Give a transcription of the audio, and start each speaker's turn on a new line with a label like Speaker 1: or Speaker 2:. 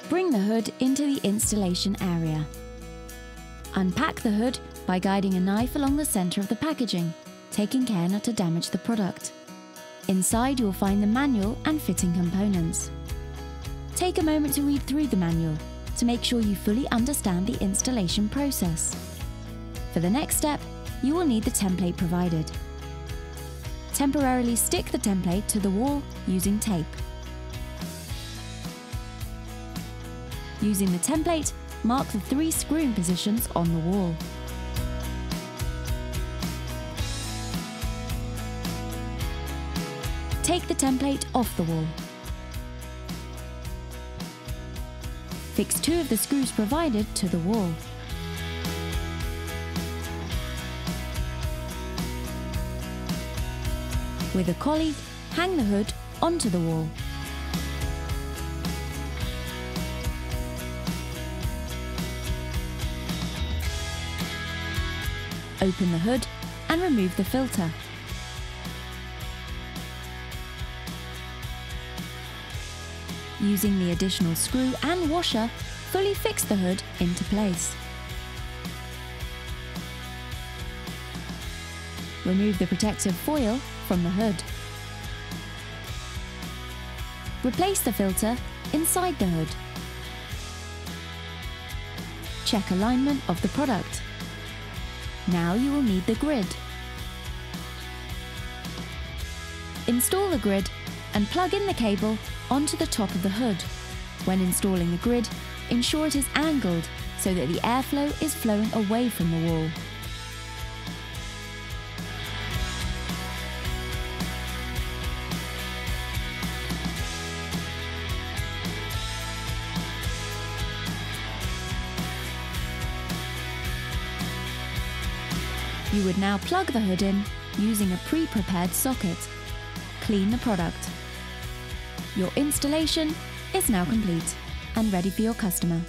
Speaker 1: Bring the hood into the installation area. Unpack the hood by guiding a knife along the centre of the packaging, taking care not to damage the product. Inside you'll find the manual and fitting components. Take a moment to read through the manual to make sure you fully understand the installation process. For the next step, you will need the template provided. Temporarily stick the template to the wall using tape. Using the template, mark the 3 screw positions on the wall. Take the template off the wall. Fix 2 of the screws provided to the wall. With a collie, hang the hood onto the wall. Open the hood and remove the filter. Using the additional screw and washer, fully fix the hood into place. Remove the protective foil from the hood. Replace the filter inside the hood. Check alignment of the product. Now you will need the grid. Install the grid and plug in the cable onto the top of the hood. When installing the grid, ensure it is angled so that the airflow is flowing away from the wall. You would now plug the hood in using a pre-prepared socket. Clean the product. Your installation is now complete and ready for your customer.